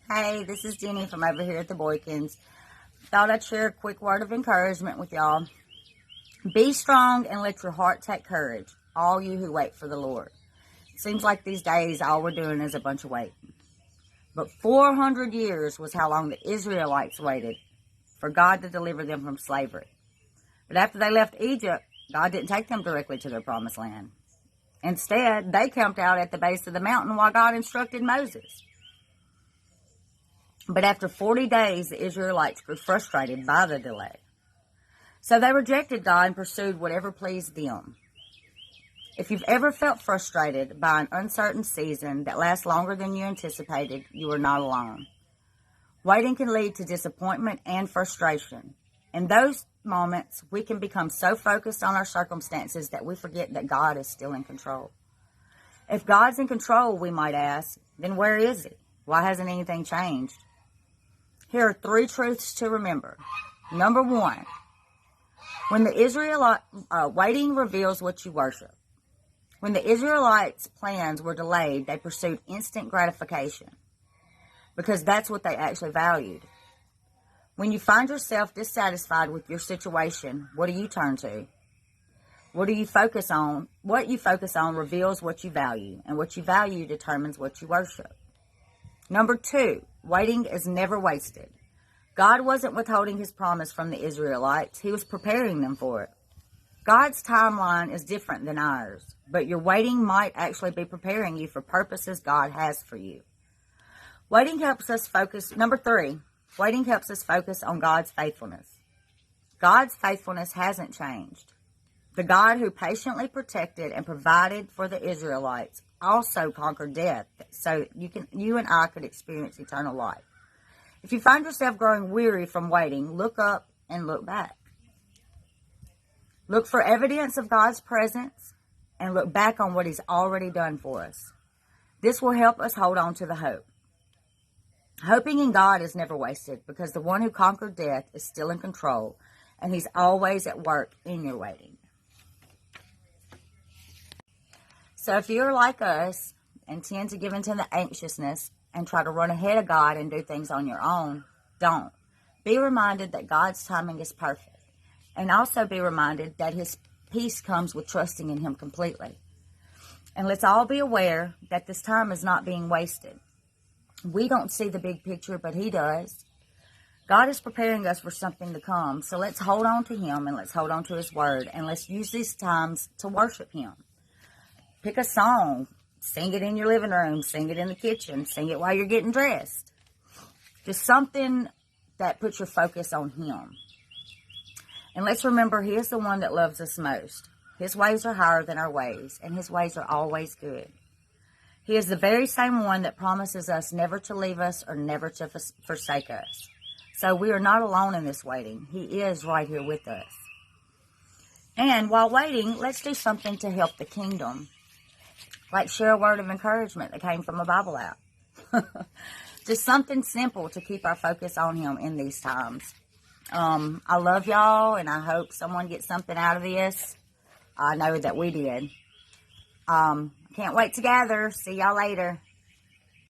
Hey, this is Deni from over here at the Boykins. Thought I'd share a quick word of encouragement with y'all. Be strong and let your heart take courage, all you who wait for the Lord. It seems like these days all we're doing is a bunch of waiting. But 400 years was how long the Israelites waited for God to deliver them from slavery. But after they left Egypt, God didn't take them directly to their promised land. Instead, they camped out at the base of the mountain while God instructed Moses. But after 40 days, the Israelites grew frustrated by the delay. So they rejected God and pursued whatever pleased them. If you've ever felt frustrated by an uncertain season that lasts longer than you anticipated, you are not alone. Waiting can lead to disappointment and frustration. In those moments, we can become so focused on our circumstances that we forget that God is still in control. If God's in control, we might ask, then where is He? Why hasn't anything changed? Here are 3 truths to remember. Number 1, when the waiting reveals what you worship. When the Israelites' plans were delayed, they pursued instant gratification because that's what they actually valued. When you find yourself dissatisfied with your situation, what do you turn to? What do you focus on? What you focus on reveals what you value, and what you value determines what you worship. Number 2, waiting is never wasted. God wasn't withholding His promise from the Israelites. He was preparing them for it. God's timeline is different than ours, but your waiting might actually be preparing you for purposes God has for you. Waiting helps us focus. Number 3, waiting helps us focus on God's faithfulness. God's faithfulness hasn't changed. The God who patiently protected and provided for the Israelites also conquered death so you and I could experience eternal life. If you find yourself growing weary from waiting, look up and look back. Look for evidence of God's presence and look back on what He's already done for us. This will help us hold on to the hope. Hoping in God is never wasted because the one who conquered death is still in control and He's always at work in your waiting. So if you're like us and tend to give into the anxiousness and try to run ahead of God and do things on your own, don't. Be reminded that God's timing is perfect. And also be reminded that His peace comes with trusting in Him completely. And let's all be aware that this time is not being wasted. We don't see the big picture, but He does. God is preparing us for something to come. So let's hold on to Him and let's hold on to His Word. And let's use these times to worship Him. Pick a song. Sing it in your living room. Sing it in the kitchen. Sing it while you're getting dressed. Just something that puts your focus on Him. And let's remember, He is the one that loves us most. His ways are higher than our ways, and His ways are always good. He is the very same one that promises us never to leave us or never to forsake us. So we are not alone in this waiting. He is right here with us. And while waiting, let's do something to help the kingdom. Like share a word of encouragement that came from a Bible app. Just something simple to keep our focus on Him in these times. I love y'all, and I hope someone gets something out of this. I know that we did. Can't wait to gather. See y'all later.